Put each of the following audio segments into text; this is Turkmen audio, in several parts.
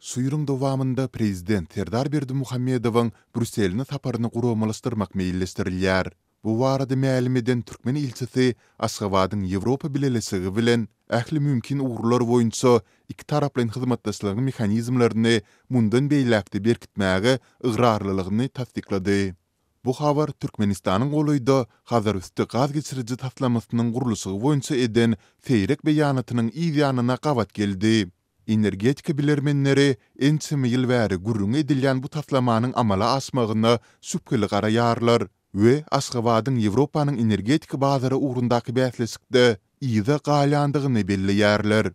Suýuryň dowamynda prezident Serdar Berdimuhammedowyň Brüsselne saparyny guramalaşdyrmak meýilleşdirilýär. Bu barada ma'lum eden Türkmen ilçisi Aşgabatyň Ýewropa bilelisigi bilen ähli mümkin uğurlar boýunça iki taraplyň hyzmatdaşlygyň mexanizmlaryny mundan beýläkde berkitmäge ıgrarlylygyny tasdiklady. Bu habar Türkmenistanyň golyda hazır üstü gaz geçirici taslamasynyň guruluşy boýunça eden feýrek beýanatynyň ýanyna gawat geldi. Energetika bilermenleri ençimi ýyl bäri gurrun edilýän bu taslamanyň amala aşmagyna şüpheli garaýarlar we Aşgabatyň Ýewropanyň energetika bazary ugrundaky bäsleşikde ýyda galyandygyny belleýärler.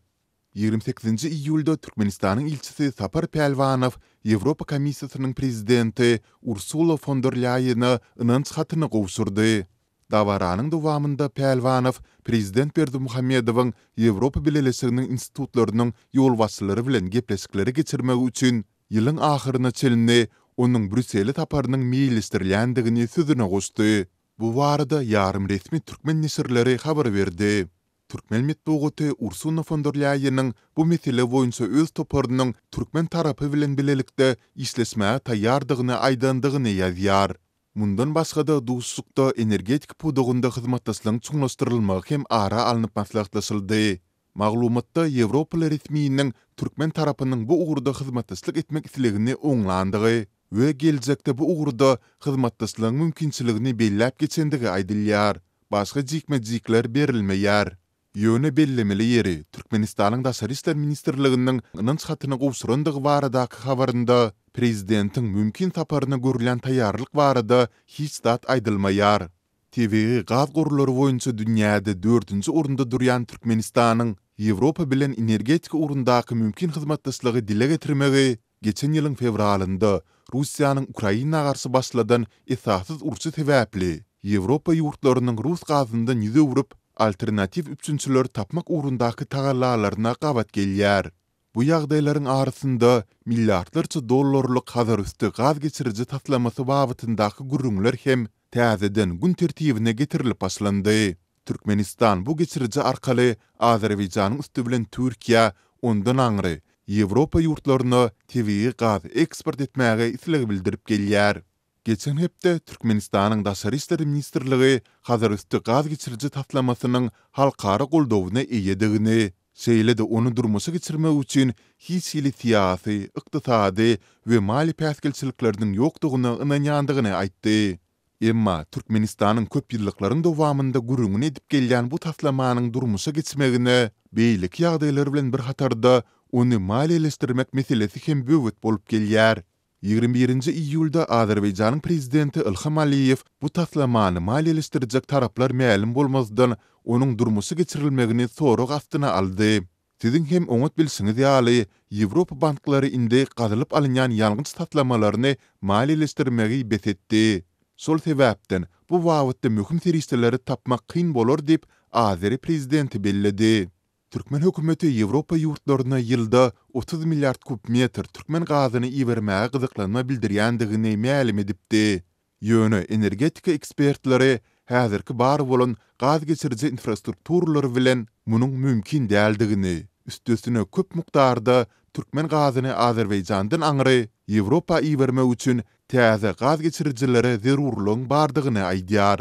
28-nji iýulda Türkmenistanyň ilçisi Sapar Pelwanow Ýewropa Komissiýasynyň prezidenti Ursula von der Leyen'a ynanç hatyny gowşurdy. Dawaranyň dowamynda Pelwanow prezident Berdimuhammedowyň Ýewropa bilelisliginiň institutlarynyň ýolbaşçylary bilen gepleşikleri geçirmek üçin ýylyň ahyryna çelinni onuň Brüsseli taparynyň meýilleşdirilýändigini sözüne goşdy. Bu barada ýarym resmi türkmen nesirleri habar berdi. Türkmen metbugaty Ursula von der Leyen'ň bu mesele boýunça öz toparynyň türkmen tarapy bilen bilelikde işleşmäge taýýardygyny aýdandygyny ýazýar. Mundan başga da duşlukda energetik podugunda hyzmatdaşlygyň çuňlaşdyrylmagy hem ara alınıp maslahatlaşyldy. Maglumatda Ýewropa resmiýiniň türkmen tarapynyň bu ugrda hyzmatdaşlyk etmek islegini oňlandygy we geljekde bu ugrda hyzmatdaşlygyň mümkinçiligini belläp geçendigi aýdylýar. Başga jikme-jikler berilmeýär. Ýöne bellemeli ýeri Türkmenistanyň Daşary işler ministrliginiň ynanç hatyny gowşurandygy baradaky habarynda prezidentiň mümkin saparyna görülen taýýarlyk barada hiç dat aýdylmaýar. TV gaz gurulary boýunça dünýäde 4-nji orunda durýan Türkmenistanyň Ýewropa bilen energetika ugrundaky mümkin hyzmatdaşlygy dile getirmegi geçen ýylyň fevralynda Russiýanyň Ukraina garşy başladan esasyz urşy sebäpli Ýewropa ýurtlarynyň Rus gazyndan ýüze urup alternativ üçünçüler tapmak ugrundaky tagallalaryna gawat gelýär. Bu ýagdaýlaryň arasynda milliardlarça dollarlyk hazır üstü gaz geçirici taslamasy babetyndaky gurrunlar hem täzeden gün tertibine getirilip başlandy. Türkmenistan bu geçirici arkaly Azerbaýjanyň üstü bilen Türkiýe ondan aňry Ýewropa ýurtlaryna tabii gaz eksport etmäge isleg bildirip gelýär. Geçen hepde Türkmenistanyň Daşary işleri ministrligi hazır üstü gaz geçirici taslamasynyň halkara goldawyna eýedigini, şeýle-de onu durmuşa geçirmek üçin hiç ýyly siýasy, ykdysady we mali päsgelçilikleriniň ýokdugyny ynanýandygyny aýtdy. Emma Türkmenistanyň köp ýyllyklaryň dowamynda gurrun edip gelýän bu taslamanyň durmuşa geçmegine beýlik ýagdaýlar bilen bir hatarda onu maliýeleşdirmek meselesi hem böwet bolup gelýär. 21-nji iýulda Azerbaýjanyň prezidenti Ilham Aliýew bu taslamany maliýeleşdirjek taraplar ma'lum bolmazdan onuň durmuşy geçirilmegini sorag astyna aldy. Siziň hem oňat bilsiňiz ýaly Ýewropa banklary indi gazylyp alynýan ýalňyç taslamalaryny maliýeleşdirmegi besetdi. Şol sebäpden bu wagtda möhüm serişdeleri tapmak kyn bolar diýip Azeri prezidenti belledi. Türkmen hökümeti Ýewropa ýurtlaryna ýylda 30 milliard kubmetr türkmen gazyny iýermäge gyzyklanma bildirýändigini ma'lum edipdi. Ýöne energetika ekspertleri häzirki bar bolan gaz geçirici infrastrukturlary bilen munyň mümkin däldigini, üstesine köp mukdarda türkmen gazyny Azerbaýjandan aňry Ýewropa iýermek üçin täze gaz geçiricilere zerurlygyň bardygyny aýdýar.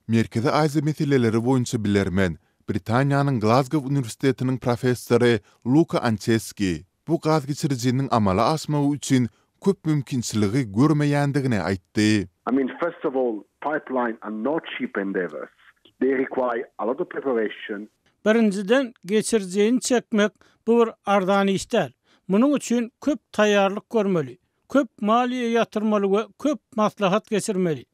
Merkezi Aziýa meseleleri boýunça bilermen Britaniýanyň Glasgow Universitetiniň professory Luca Anceski bu gaz geçiriciniň amala aşmagy üçin köp mümkinçiligi görmeýändigini aýtdy. First of all, pipeline are not cheap endeavors. They require a lot of preparation. Birinciden geçiriciini çekmek bu bir ardan işler. Munyň üçin köp taýýarlyk görmeli, köp maliýe ýatyrmaly we köp maslahat geçirmeli.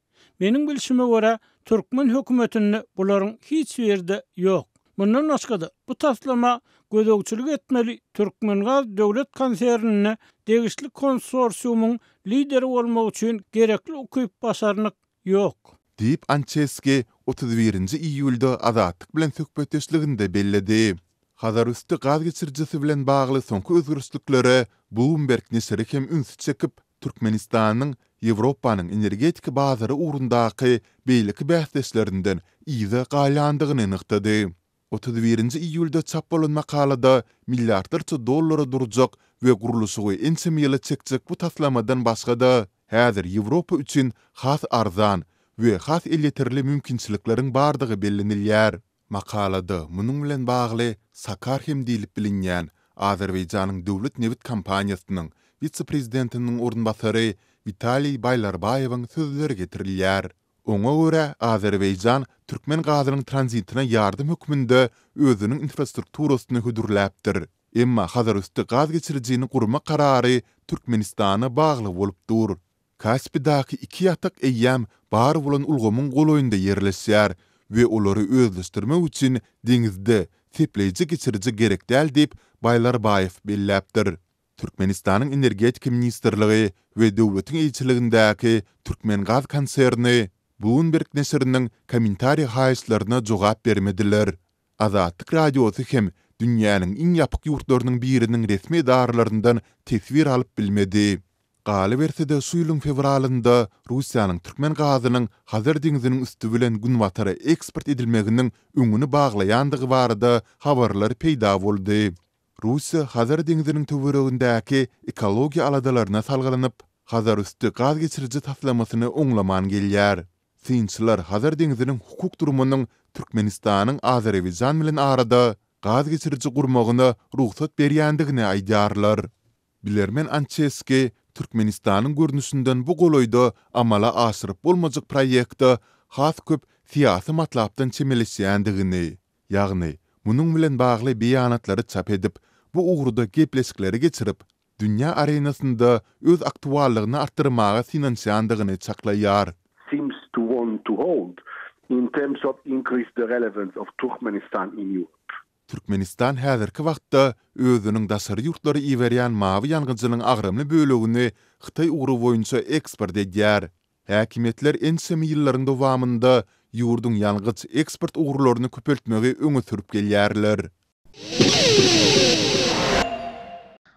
Meniň bilişime görä Türkmen hökümetinde bularyň hiç ýerde ýok. Bundan başga da bu taslama gözegçilik etmeli Türkmengaz döwlet konsernine degişli konsorsiumyň lideri bolmak üçin gerekli okuyup başarnyk ýok. Diýip Anceski 31-nji iýulda Azatlyk bilen söhbetdeşliginde belledi. Hazır üstü gaz geçiricisi bilen bagly soňky özgürlüklere Bloomberg nesiri hem üns çekip Türkmenistanyň Ýewropanyň energetika bazary ugrundaky beýleki bäsleşlerinden ýyda galyandygyny anyklady. 31-nji iýulda çap bolan makalada milliardlarça dollara durjak we guruluşy ensem ýyla çekjek bu taslamadan başga-da häzir Ýewropa üçin has arzan we has elýeterli mümkinçilikleriň bardygy bellenilýär. Makalada munyň bilen bagly Sakar hem diýilip bilinýän Azerbaýjanyň döwlet nebit kampaniýasynyň vitse-prezidentiniň ornbasary Vitaliy Baylarbaýewiň sözleri getirilýär. Oňa görä Azerbaýjan türkmen gazynyň tranzitine ýardym hökmünde özüniň infrastrukturasyny hödürläpdir. Emma hazır üstü gaz geçiricini kurma kararı Türkmenistana bağlı bolup dur. Kaspidaky 2 ýatak eýýäm bar bolan ulgamyň goloýynda ýerleşýär we olary özleşdirmek üçin deňizde sepleýici geçirici gerek däl diýip Baylarbaýew belläpdir. Türkmenistanyň energetik ministrligi we döwletiň elçiligindäki Türkmen gaz konserni Bloomberg näşriniň kommentariýa haýyşlaryna jogap bermediler. Azatlyk radiosy hem dünýäniň iň ýapyk ýurtlarynyň biriniň resmi darlaryndan tesvir alyp bilmedi. Galyberside şu ýylyň fevralynda Russiýanyň türkmen gazynyň Hazar deňiziniň üstü bilen gün watary eksport edilmeginiň öňüni baglaýandygy barada habarlar peýda boldy. Russiýa Hazar deňiziniň töweregindäki ekologiýa aladalaryna salgylanyp, Hazar üstü gaz geçirici taslamasyny oňlaman gelýär. Synçylar Hazar deňiziniň hukuk durumuynyň Türkmenistanyň Azerbaýjan bilen arada gaz geçirici gurmagyna ruhsat berýändigini aýdýarlar. Bilermen Ançeski Türkmenistanyň görnüşinden bu goloýda amala aşyryp bolmajak proýekde has köp syýasy matlapdan çemeleşýändigini, ýagny munyň bilen bagly beýanatlary çap edip, bu ugruda gepleşikleri geçirip, dünýä arenasynda öz aktuallygyny artdyrmaga finansiýandygyny çaklaýar. Seems to want to hold in terms of increase the relevance of Turkmenistan in Europe. Türkmenistan häzirki wagtda özüniň daşary ýurtlary iwerýän mawy ýalgyjynyň agramly bölegini Xitay ugru boýunça eksport edýär. Häkimetler ensemi ýyllaryň dowamında ýurdun ýalgyj eksport ugurlaryny köpeltmegi öňe sürüp gelýärler.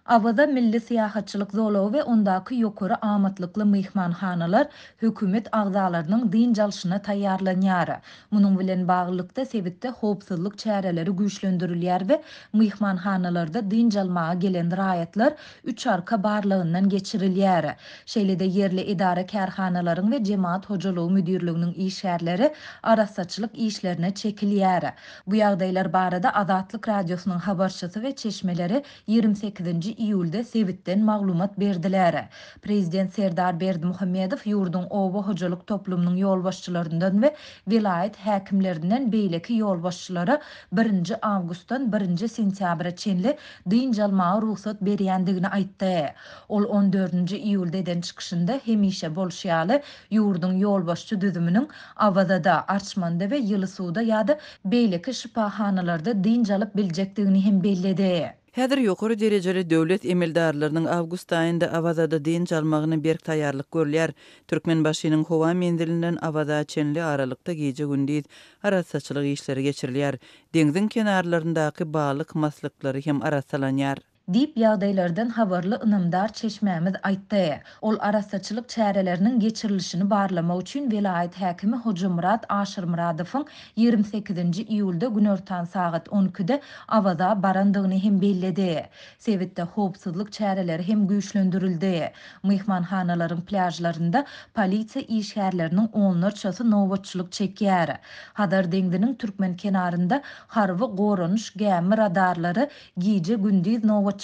Abada milli siyahatçılık zolağı ve ondaki yokarı amatlıklı mihmanhanalar hükümet agzalarynyň din jalşyna taýýarlanýar. Munun bilen baglyklykda sebitde howpsuzlyk çäreleri güýçlendirilýär we mihmanhanalarda din jalmaga gelen raýatlar 3 arka barlygyndan geçirilýär. Şeýlede yerli idara kärhanalaryň we jemaat hojalygy müdirliginiň işgärleri arasaçylyk işlerine çekilýär. Bu ýagdaýlar barada Azatlyk radiosynyň habarçysy we çeşmeleri 28 iýulda sebitden maglumat berdiler. Prezident Serdar Berdimuhammedow ýurdun oba hojalyk toplumynyň ýolbaşçylaryndan we vilayet häkimlerinden beýleki ýolbaşçylara 1 awgustdan 1 sentýabra çenli din jalmaga ruhsat berýändigini aýtdy. Ol 14 iýulda eden çykyşynda hemişe bolşýaly ýurdun ýolbaşçy düzüminiň Awazada, Arçmanda we Ýylysuwda ýa-da beýleki şypahanalarda din jalyp biljekdigini hem belledi. Häzir ýokary derejeli döwlet emeldarlarynyň awgust aýynda Awazada din jalmagyny berk taýýarlyk görülýär. Türkmen başynyň howa mendilinden Awaza çenli aralykda gece gündüz arasaçylyk işleri geçirilýär. Deňziň kenarlaryndaky balyk maslyklary hem arasalanýar. Dip ýagdaýlardan habarly ynamdar çeşmämiz aýtdy. Ol arasaçylyk çäreleriniň geçirilişini barlamak üçin vilayet häkimi Hojamrat Aşyrmuradowyň 28 iýulda günortan saat 12-de Awaza barandygyny hem belledi. Sebitde howpsuzlyk çäreleri hem güýçlendirildi. Mihmanhanalaryň plajlarynda polisiýa işgärleriniň onlarçasy nowatçylyk çekýär. Hadar deňdiniň türkmen kenarynda harby goranyş gämi radarlary gije gündüz nowatçylykda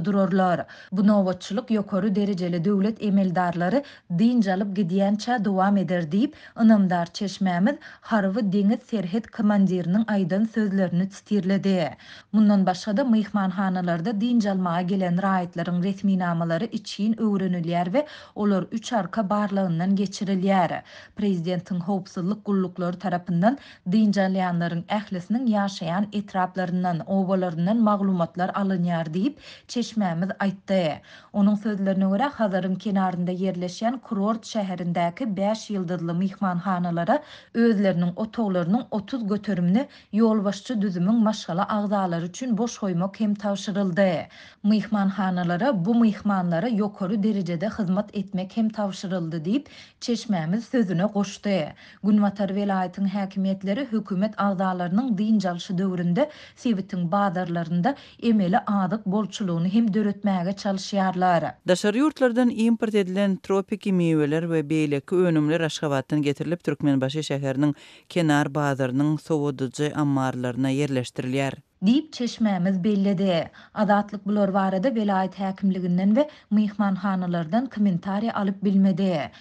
durarlar. Bu nowatçylyk ýokary derejeli döwlet emeldarlary din jalyp gidýänçä dowam eder diýip ynamdar çeşmämiz harby deňiz serhet komandiriniň aýdan sözlerini titirledi. Mundan başga-da mihmanhanalarda din jalmaga gelen raýatlaryň resmi namalary için öwrenilýär we olar 3 arka barlygyndan geçirilýär. Prezidentiň howpsuzlyk gullukları tarapyndan din jalyanlaryň ählisiniň ýaşaýan etraplaryndan, obalaryndan maglumatlar alınýar diýip çeşmämiz aýtdy. Onuň sözlerine görä Hazaryň kenarynda ýerleşýän kurort şäherindäki 5 ýyldızly mihmanhanalara özleriniň otoglarynyň 30 göterimini ýolbaşçy düzümüň maşgala agzalary üçin boş goýmak hem tawşyryldy. Mihmanhanalara bu mihmanlara ýokary derejede hyzmat etmek hem tawşyryldy diýip çeşmämiz sözüne goşdy. Günwatar welaýatyň häkimetleri hökümet agzalarynyň din jalşy döwründe sebitiň bazarlarynda emeli adyk bolçy owçulugyny hem döretmäge çalışýarlar. Daşary ýurtlardan import edilen tropik meweler we beýleki önümler Aşgabatdan getirilip Türkmenbaşy şäheriniň kenar bazarynyň sowadyjy ammarlaryna yerleşdirilýär. Diýip çeşmämiz bellidi. Adatlyk bular barada vilayet häkimliginden we myhmanhanalardan kommentariýa alyp bilmedi.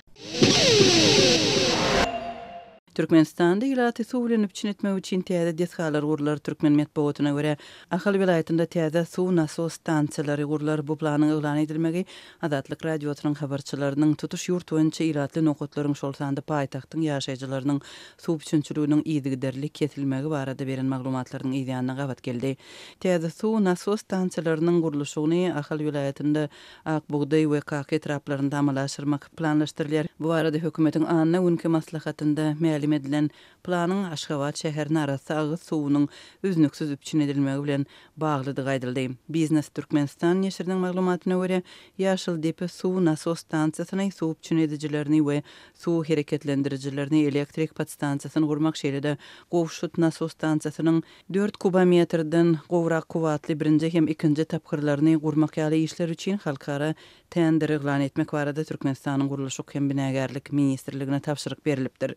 Türkmenistanda ilaty suw bilen üçin etmek üçin täze deshalar gurlar. Türkmen medeniýetyne görä Ahal vilayetinde täze suw nasos stansiýalary gurlar. Bu planyň eglan edilmegi Adatlyk radiosynyň habarçylarynyň tutuş ýurt boýunça ilatly nokatlaryň şol sanda paýtagtyň ýaşaýjylarynyň suw üçinçiliginiň ýygyderlik kesilmegi barada beren maglumatlaryň ýa-da gabat geldi. Täze suw nasos stansiýalarynyň gurulşyny Ahal vilayetinde Akbugday we Kaki etraplarynda amalaşdyrmak planlaşdyrylýar. Bu arada hökümetiň anyna günkü maslahatynda edilen planyň Aşgabat şäherine arasy agyz suwunyň üznüksiz üçin edilmegi bilen baglydygy aýdyldy. Biznes Türkmenistan ýeşiriniň maglumatyna görä, Ýaşyl Depe suw nasos stansiýasyny suw üçin edijilerini we suw hereketlendiricilerini elektrik podstansiýasyny gurmak şeýlede gowşut nasos stansiýasynyň 4 kubometrden gowrak kuwatly birinji hem ikinji tapkyrlaryny gurmak ýaly işler üçin halkara tender eglan etmek barada Türkmenistanyň gurulşy hem binägerlik ministrligine tapşyryk berilipdir.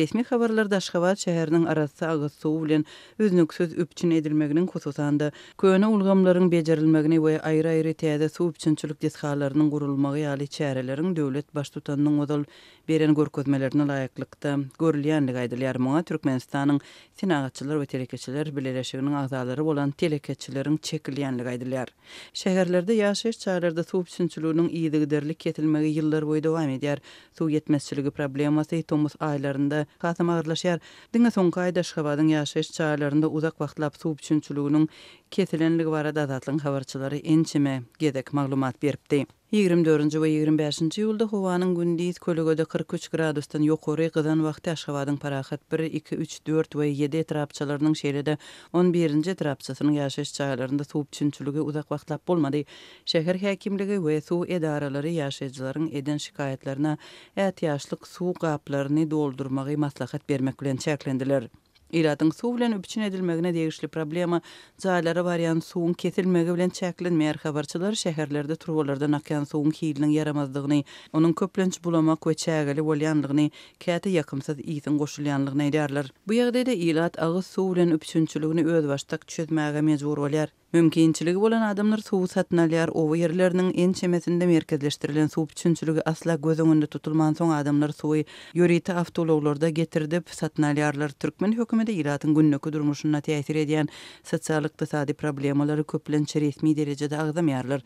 Resmi habarlarda Aşgabat şäheriniň arasy agyz suw bilen üznüksiz üçin edilmeginiň hususanda köne ulgamlaryň bejerilmegini we aýry-aýry täze suw üçinçilik deshalarynyň gurulmagy ýaly çäreleriň döwlet baş tutanynyň odal beren görkezmelerine laýyklykda görülýänligi aýdylýar. Muňa Türkmenistanyň synagatçylar we telekeçiler bileşiginiň agzalary bolan telekeçileriň çekilýänligi aýdylýar. Şäherlerde ýaşaýyş çarlarda suw üçinçiliginiň ýygyderlik ketilmegi ýyllar boýy dowam edýär. Suw ýetmezçiligi problemasy tomuz aýlarynda hasam agyrlaşýar. Diňe soňky aýda Aşgabatyň ýaşaýyş çarlarynda uzak wagtlap suw üçinçiliginiň kesilenligi barada Adatlyň habarçylary ençime gedek maglumat beripdi. 24-nji we 25-nji ýylda howanyň gündüz kölegede 43 gradusdan ýokary gyzan wagty Aşgabatyň parahat 1, 2, 3, 4 we 7 etrapçylarynyň şeýlede 11-nji etrapçysynyň ýaşaýyş çarlarynda suw üçinçiligi uzak wagtlap bolmady. Şäher häkimligi we suw edaralary ýaşaýjylaryň eden şikaýetlerine ätýaşlyk suw gaplaryny doldurmagy maslahat bermek bilen çäklendiler. Ilatyň suw bilen üçin edilmegine degişli problema jaýlara barýan suwun kesilmegi bilen çäklenmeýär. Habarçylar şäherlerde turwalardan akan suwun hiliniň yaramazdygyny, onuň köplenç bulamak we çägeli bolýanlygyny, käte ýakymsaz iýsin goşulýanlygyny aýdýarlar. Bu ýagdaýda ilat agyz suw bilen üçinçiligini öz başdak çözmäge mejbur bolýar. Mümkinçiligi bolan adamlar suw satyn alýar. O ýerleriniň ençemesinde merkezleşdirilen suw üçinçiligi asla göz öňünde tutulman soň adamlar suwy ýöriti awtologlarda getirdip satyn alýarlar. Türkmen hökümeti ilatyň günnäki durmuşyna täsir edýän sosial ykdysady problemalary köplençe resmi derejede agzamýarlar.